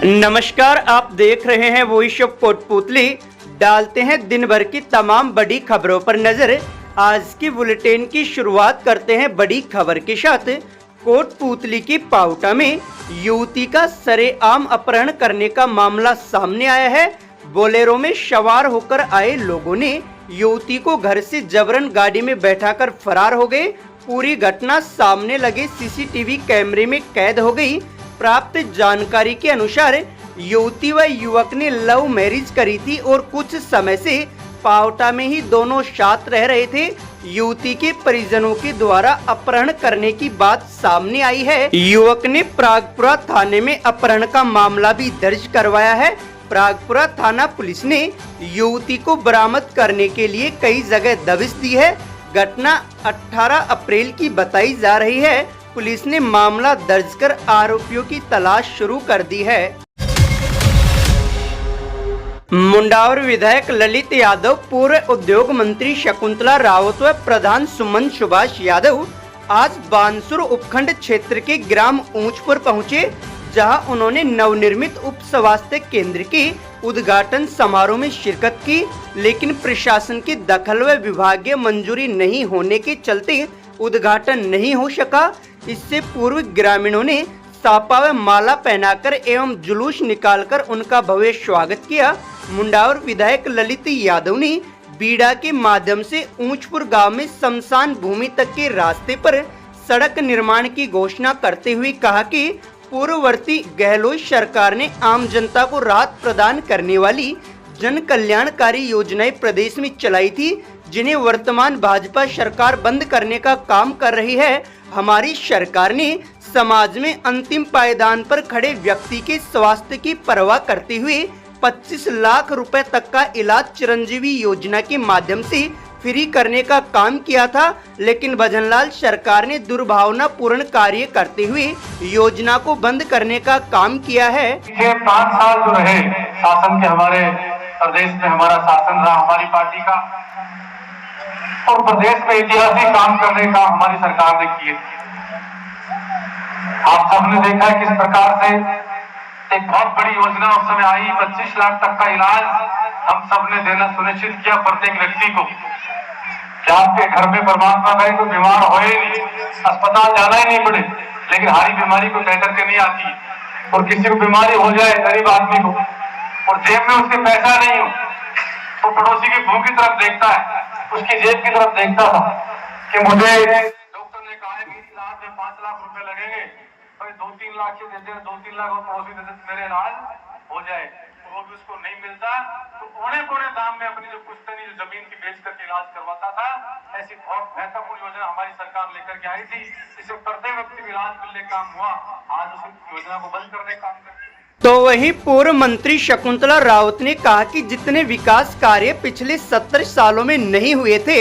नमस्कार, आप देख रहे हैं वॉइस ऑफ कोटपुतली। डालते हैं दिन भर की तमाम बड़ी खबरों पर नजर। आज की बुलेटिन की शुरुआत करते हैं बड़ी खबर के साथ। कोटपुतली की पाउटा में युवती का सरेआम अपहरण करने का मामला सामने आया है। बोलेरो में सवार होकर आए लोगों ने युवती को घर से जबरन गाड़ी में बैठाकर फरार हो गए। पूरी घटना सामने लगे सीसीटीवी कैमरे में कैद हो गई। प्राप्त जानकारी के अनुसार युवती व युवक ने लव मैरिज करी थी और कुछ समय से पावटा में ही दोनों साथ रह रहे थे। युवती के परिजनों के द्वारा अपहरण करने की बात सामने आई है। युवक ने प्रागपुरा थाने में अपहरण का मामला भी दर्ज करवाया है। प्रागपुरा थाना पुलिस ने युवती को बरामद करने के लिए कई जगह दबिश दी है। घटना 18 अप्रैल की बताई जा रही है। पुलिस ने मामला दर्ज कर आरोपियों की तलाश शुरू कर दी है। मुंडावर विधायक ललित यादव, पूर्व उद्योग मंत्री शकुंतला रावत व प्रधान सुमन सुभाष यादव आज बानसूर उपखंड क्षेत्र के ग्राम ऊंचपुर पहुंचे, जहां उन्होंने नवनिर्मित उप स्वास्थ्य केंद्र के उद्घाटन समारोह में शिरकत की। लेकिन प्रशासन की दखल व विभागीय मंजूरी नहीं होने के चलते उद्घाटन नहीं हो सका। इससे पूर्व ग्रामीणों ने सापा व माला पहनाकर एवं जुलूस निकालकर उनका भव्य स्वागत किया। मुंडावर विधायक ललित यादव ने बीड़ा के माध्यम से ऊंचपुर गांव में शमशान भूमि तक के रास्ते पर सड़क निर्माण की घोषणा करते हुए कहा कि पूर्ववर्ती गहलोत सरकार ने आम जनता को राहत प्रदान करने वाली जन कल्याणकारी योजनाएं प्रदेश में चलाई थी, जिन्हें वर्तमान भाजपा सरकार बंद करने का काम कर रही है। हमारी सरकार ने समाज में अंतिम पायदान पर खड़े व्यक्ति के स्वास्थ्य की परवाह करते हुए 25 लाख रुपए तक का इलाज चिरंजीवी योजना के माध्यम से फ्री करने का काम किया था। लेकिन भजनलाल सरकार ने दुर्भावनापूर्ण कार्य करते हुए योजना को बंद करने का काम किया है। 5 साल जो रहे शासन के, हमारे प्रदेश में हमारा शासन रहा हमारी पार्टी का, और प्रदेश में ऐतिहासिक काम करने का हमारी सरकार ने किए। आप सबने देखा है किस प्रकार से एक बहुत बड़ी योजना उस समय आई, 25 लाख तक का इलाज हम सबने देना सुनिश्चित किया प्रत्येक व्यक्ति को, कि आपके घर में परमात्मा करे तो बीमार हो ही नहीं, अस्पताल जाना ही नहीं पड़े। लेकिन हारी बीमारी को कह करके नहीं आती, और किसी को बीमारी हो जाए गरीब आदमी को और जेब में उसके पैसा नहीं हो, तो पड़ोसी की मुंह की तरफ देखता है, उसकी जेब की तरफ देखता था कि मुझे डॉक्टर ने कहा है कि इलाज में 5 लाख रुपए लगेंगे, भाई 2-3 लाख के देते हैं, 2-3 लाख और पड़ोसी देते मेरे इलाज हो जाए, तो वो भी उसको नहीं मिलता, तो पौने दाम में अपनी जो पुश्तैनी जो जमीन की बेच करके इलाज करवाता था। ऐसी बहुत महत्वपूर्ण योजना हमारी सरकार लेकर के आई थी, जिससे प्रत्येक व्यक्ति को इलाज मिलने का काम हुआ। आज उस योजना को बंद करने का काम करते। तो वहीं पूर्व मंत्री शकुंतला रावत ने कहा कि जितने विकास कार्य पिछले 70 सालों में नहीं हुए थे,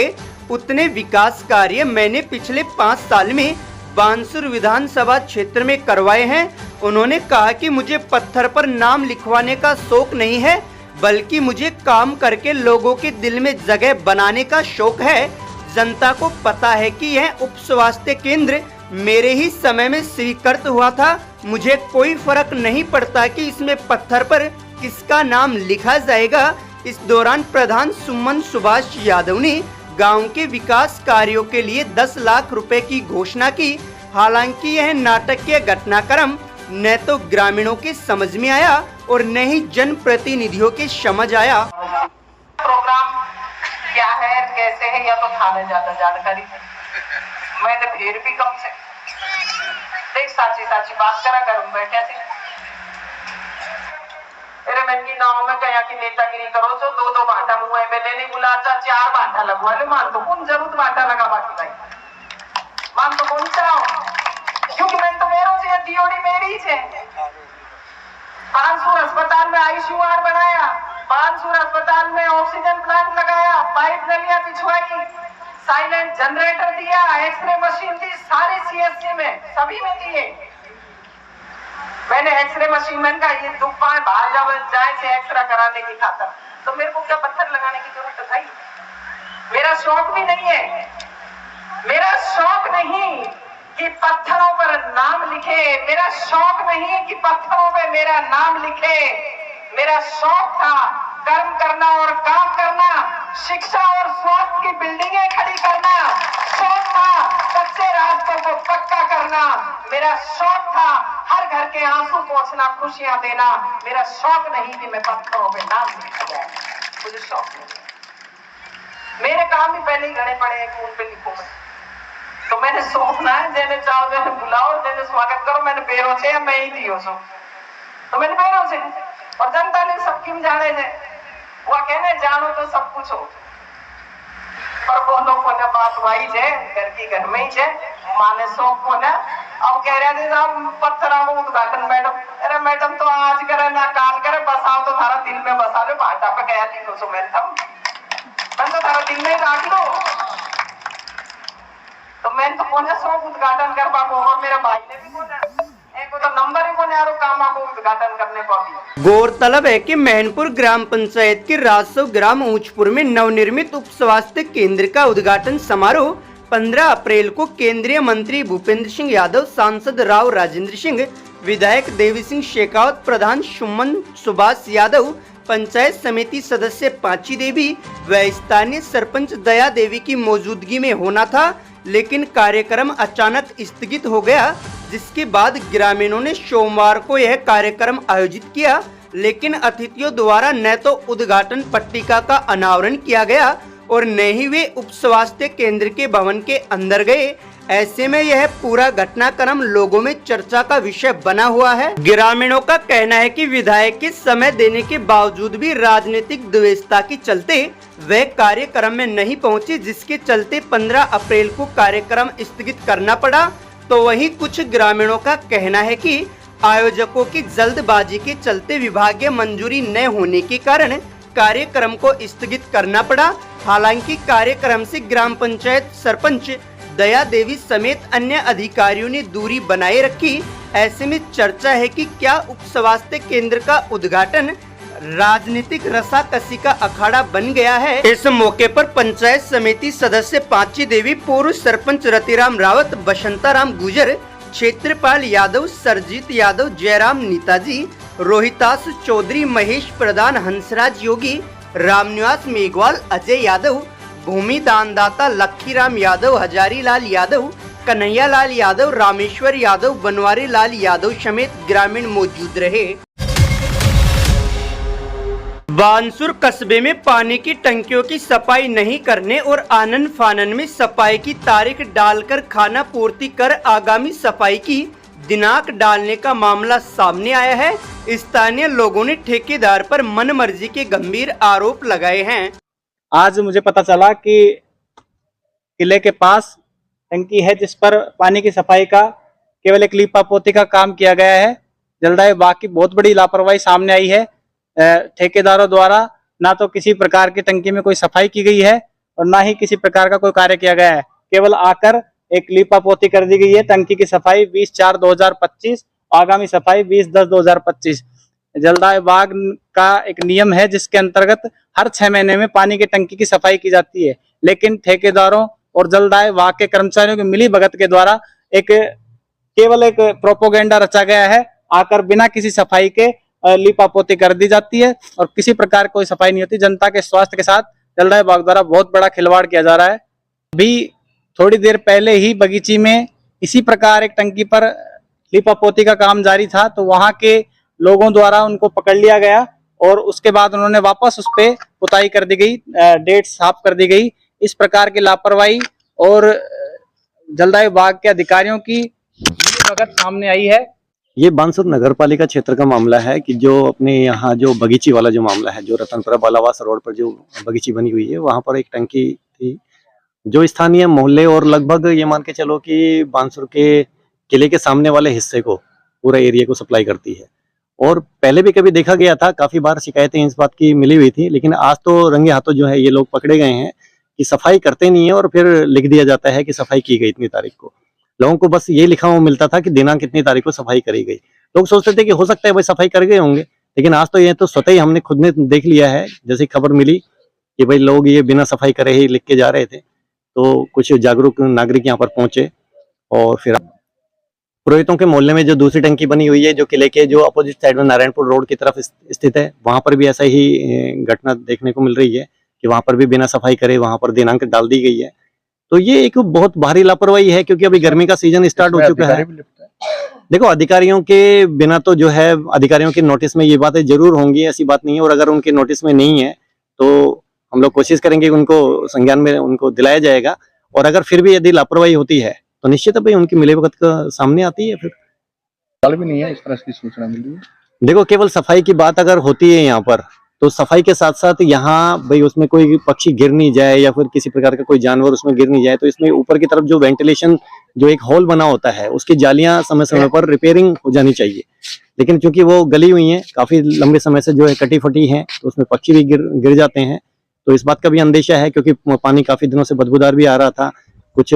उतने विकास कार्य मैंने पिछले 5 साल में बानसूर विधानसभा क्षेत्र में करवाए हैं। उन्होंने कहा कि मुझे पत्थर पर नाम लिखवाने का शौक नहीं है, बल्कि मुझे काम करके लोगों के दिल में जगह बनाने का शौक है। जनता को पता है कि यह उप स्वास्थ्य केंद्र मेरे ही समय में स्वीकृत हुआ था। मुझे कोई फर्क नहीं पड़ता कि इसमें पत्थर पर किसका नाम लिखा जाएगा। इस दौरान प्रधान सुमन सुभाष यादव ने गांव के विकास कार्यों के लिए 10 लाख रुपए की घोषणा की। हालांकि यह नाटकीय घटनाक्रम न तो ग्रामीणों के समझ में आया और न ही जनप्रतिनिधियों के समझ आया। प्रोग्राम क्या है, कैसे है, या तो थाने ज्यादा जानकारी मैंने फिर भी कम से देख साची बात करा करूं बैठे थे। अरे मैं की गाँव में कहा कि नेतागिरी करो जो 2-2 बांटा मुँह एमएलए नहीं बुलाता, 4 बांटा लगवा ले, मान तो कौन जरूर बांटा लगा बाकी भाई मान तो कौन कराओ, क्योंकि मैं तो मेरो से डीओडी मेरी है। बानसूर अस्पताल में आईसीयू वार्ड बनाया, बानसूर अस्पताल में ऑक्सीजन प्लांट लगाया, पाइप नलियां बिछवाई, साइलेंट जनरेटर दिया, एक्सरे मशीन दी, सारे सीएससी में सभी में दिए। मैंने एक्सरे मशीन में का ये दुख पाए बाहर जाए से एक्सरे कराने की खातर, तो मेरे को क्या पत्थर लगाने की जरूरत है? मेरा शौक भी नहीं है, मेरा शौक नहीं कि पत्थरों पर नाम लिखे। मेरा शौक नहीं है कि पत्थरों पे मेरा नाम लिखे। मेरा शौक था कर्म करना और काम करना, शिक्षा और स्वास्थ्य की बिल्डिंगें खड़ी करना। शौक था कच्चे रास्तों को पक्का करना। मेरा शौक था हर घर के आंसू पोंछना, खुशियां देना। मेरा शौक नहीं कि मैं पत्थरों पे नाम लिखा जाए, मुझे शौक नहीं। मेरे काम भी पहले ही घड़े पड़े हैं कि उन पे लिखूं मैं। तो मैंने सोचना है जेने चाहो जेने बुलाओ, जेने स्वागत करो। मैंने बेरो से मैं ही दियो सो, तो मैंने बेरो से और जनता ने सबकी जाने से वह कहने जानो तो सब कुछ हो, पर बोलो को ना बात वाई जे घर की घर में ही जे माने शौक को ना। अब कह रहे थे साहब पत्थरा को उद्घाटन मैडम, अरे मैडम तो आज करे ना काल करे, बसाओ तो थारा दिल में बसा लो। भाटा पे गया थी सो मैं तो थारा दिल में राख लो। तो मैं तो कोने शौक उद्घाटन कर पाऊँ, और मेरे भाई ने भी कोने एको तो नंबर ही कोने आरो काम आपको उद्घाटन करने को भी। गौरतलब है कि महनपुर ग्राम पंचायत के राजसव ग्राम ऊंचपुर में नवनिर्मित उप स्वास्थ्य केंद्र का उद्घाटन समारोह 15 अप्रैल को केंद्रीय मंत्री भूपेंद्र सिंह यादव, सांसद राव राजेंद्र सिंह, विधायक देवी सिंह शेखावत, प्रधान सुमन सुभाष यादव, पंचायत समिति सदस्य पांची देवी व स्थानीय सरपंच दया देवी की मौजूदगी में होना था, लेकिन कार्यक्रम अचानक स्थगित हो गया, जिसके बाद ग्रामीणों ने सोमवार को यह कार्यक्रम आयोजित किया, लेकिन अतिथियों द्वारा न तो उद्घाटन पट्टिका का अनावरण किया गया और न ही वे उप स्वास्थ्य केंद्र के भवन के अंदर गए। ऐसे में यह पूरा घटनाक्रम लोगों में चर्चा का विषय बना हुआ है। ग्रामीणों का कहना है कि विधायक के समय देने के बावजूद भी राजनीतिक द्वेषता के चलते वे कार्यक्रम में नहीं पहुंचे, जिसके चलते 15 अप्रैल को कार्यक्रम स्थगित करना पड़ा। तो वहीं कुछ ग्रामीणों का कहना है कि आयोजकों की जल्दबाजी के चलते विभागीय मंजूरी न होने के कारण कार्यक्रम को स्थगित करना पड़ा। हालांकि कार्यक्रम से ग्राम पंचायत सरपंच दया देवी समेत अन्य अधिकारियों ने दूरी बनाए रखी। ऐसे में चर्चा है कि क्या उप स्वास्थ्य केंद्र का उद्घाटन राजनीतिक रसाकसी का अखाड़ा बन गया है। इस मौके पर पंचायत समिति सदस्य पांची देवी, पूर्व सरपंच रतिराम रावत, बसंताराम गुजर, क्षेत्रपाल यादव, सरजीत यादव, जयराम नेताजी, रोहितास चौधरी, महेश प्रधान, हंसराज योगी, रामनिवास मेघवाल, अजय यादव, भूमि दानदाता लखीराम यादव, हजारी लाल यादव, कन्हैया लाल यादव, रामेश्वर यादव, बनवारी लाल यादव समेत ग्रामीण मौजूद रहे। बानसूर कस्बे में पानी की टंकियों की सफाई नहीं करने और आनन फानन में सफाई की तारीख डालकर खाना पूर्ति कर आगामी सफाई की दिनांक डालने का मामला सामने आया है। स्थानीय लोगों ने ठेकेदार पर मनमर्जी के गंभीर आरोप लगाए हैं। आज मुझे पता चला कि किले के पास टंकी है जिस पर पानी की सफाई का केवल एक लीपा पोती का काम किया गया है। जलदाय विभाग की बहुत बड़ी लापरवाही सामने आई है। ठेकेदारों द्वारा ना तो किसी प्रकार की टंकी में कोई सफाई की गई है और ना ही किसी प्रकार का कोई कार्य किया गया है। केवल आकर एक लीपा पोती कर दी गई है। टंकी की सफाई 20/4/2025, आगामी सफाई 20/10/2025। जलदाय विभाग का एक नियम है जिसके अंतर्गत हर 6 महीने में पानी की टंकी की सफाई की जाती है, लेकिन ठेकेदारों और जलदाय विभाग के कर्मचारियों की मिली भगत के द्वारा केवल एक प्रोपोगेंडा रचा गया है। आकर बिना किसी सफाई के लीपा पोती कर दी जाती है और किसी प्रकार कोई सफाई नहीं होती। जनता के स्वास्थ्य के साथ जलदाय विभाग द्वारा बहुत बड़ा खिलवाड़ किया जा रहा है। अभी थोड़ी देर पहले ही बगीची में इसी प्रकार एक टंकी पर लीपा पोती का काम जारी था, तो वहां के लोगों द्वारा उनको पकड़ लिया गया और उसके बाद उन्होंने वापस उस पे पुताई कर दी गई, डेट साफ कर दी गई। इस प्रकार की लापरवाही और जलदाय विभाग के अधिकारियों की भगत सामने आई है। ये बानसूर नगर पालिका क्षेत्र का मामला है कि जो अपने यहाँ जो बगीची वाला जो मामला है, जो रतनपुरा बालावास रोड पर जो बगीची बनी हुई है, वहां पर एक टंकी थी जो स्थानीय मोहल्ले और लगभग ये मान के चलो कि बानसूर के किले के सामने वाले हिस्से को, पूरा एरिया को सप्लाई करती है। और पहले भी कभी देखा गया था, काफी बार शिकायतें इस बात की मिली हुई थी, लेकिन आज तो रंगे हाथों जो है ये लोग पकड़े गए हैं कि सफाई करते नहीं है और फिर लिख दिया जाता है कि सफाई की गई इतनी तारीख को। लोगों को बस ये लिखा हुआ मिलता था कि दिनांक कितनी तारीख को सफाई करी गई। लोग सोचते थे कि हो सकता है भाई सफाई कर गए होंगे, लेकिन आज तो ये तो स्वतः ही हमने खुद ने देख लिया है। जैसे खबर मिली कि भाई लोग ये बिना सफाई करे ही लिख के जा रहे थे, तो कुछ जागरूक नागरिक यहाँ पर पहुंचे और फिर पुरोहितों के मोहल्ले में जो दूसरी टंकी बनी हुई है, जो किले के जो अपोजिट साइड में नारायणपुर रोड की तरफ स्थित है, वहां पर भी ऐसा ही घटना देखने को मिल रही है कि वहां पर भी बिना सफाई करे वहां पर दिनांक डाल दी गई है। तो ये एक बहुत भारी लापरवाही है, क्योंकि अभी गर्मी का सीजन स्टार्ट हो चुका है। देखो, अधिकारियों के बिना तो जो है, अधिकारियों के नोटिस में ये बातें जरूर होंगी, ऐसी बात नहीं है। और अगर उनके नोटिस में नहीं है तो हम लोग कोशिश करेंगे कि उनको संज्ञान में उनको दिलाया जाएगा। और अगर फिर भी यदि लापरवाही होती है तो निश्चित भाई उनकी मिलीभगत का सामने आती है। फिर कल भी नहीं है इस तरह की सूचना मिली है। देखो, केवल सफाई की बात अगर होती है यहाँ पर, तो सफाई के साथ साथ यहाँ भाई उसमें कोई पक्षी गिर नहीं जाए या फिर किसी प्रकार का कोई जानवर उसमें गिर नहीं जाए, तो इसमें ऊपर की तरफ जो वेंटिलेशन, जो एक हॉल बना होता है, उसकी जालियां समय समय पर रिपेयरिंग हो जानी चाहिए। लेकिन चूंकि वो गली हुई हैं, काफी लंबे समय से जो है कटी फटी हैं, तो उसमें पक्षी भी गिर जाते हैं। तो इस बात का भी अंदेशा है, क्योंकि पानी काफी दिनों से बदबूदार भी आ रहा था, कुछ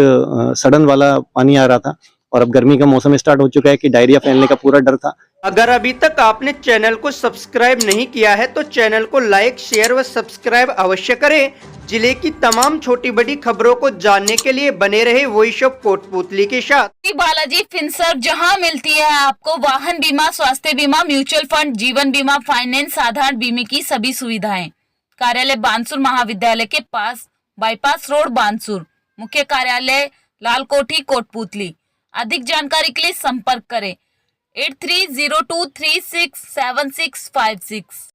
सड़न वाला पानी आ रहा था। और अब गर्मी का मौसम स्टार्ट हो चुका है कि डायरिया फैलने का पूरा डर था। अगर अभी तक आपने चैनल को सब्सक्राइब नहीं किया है तो चैनल को लाइक, शेयर व सब्सक्राइब अवश्य करें। जिले की तमाम छोटी बड़ी खबरों को जानने के लिए बने रहे वॉइस ऑफ कोटपुतली के साथ। बालाजी फिनसर्व, जहां मिलती है आपको वाहन बीमा, स्वास्थ्य बीमा, म्यूचुअल फंड, जीवन बीमा, फाइनेंस, साधारण बीमे की सभी सुविधाएं। कार्यालय बानसूर महाविद्यालय के पास, बाईपास रोड बानसूर। मुख्य कार्यालय लाल कोठी कोटपुतली। अधिक जानकारी के लिए संपर्क करें 8302367656।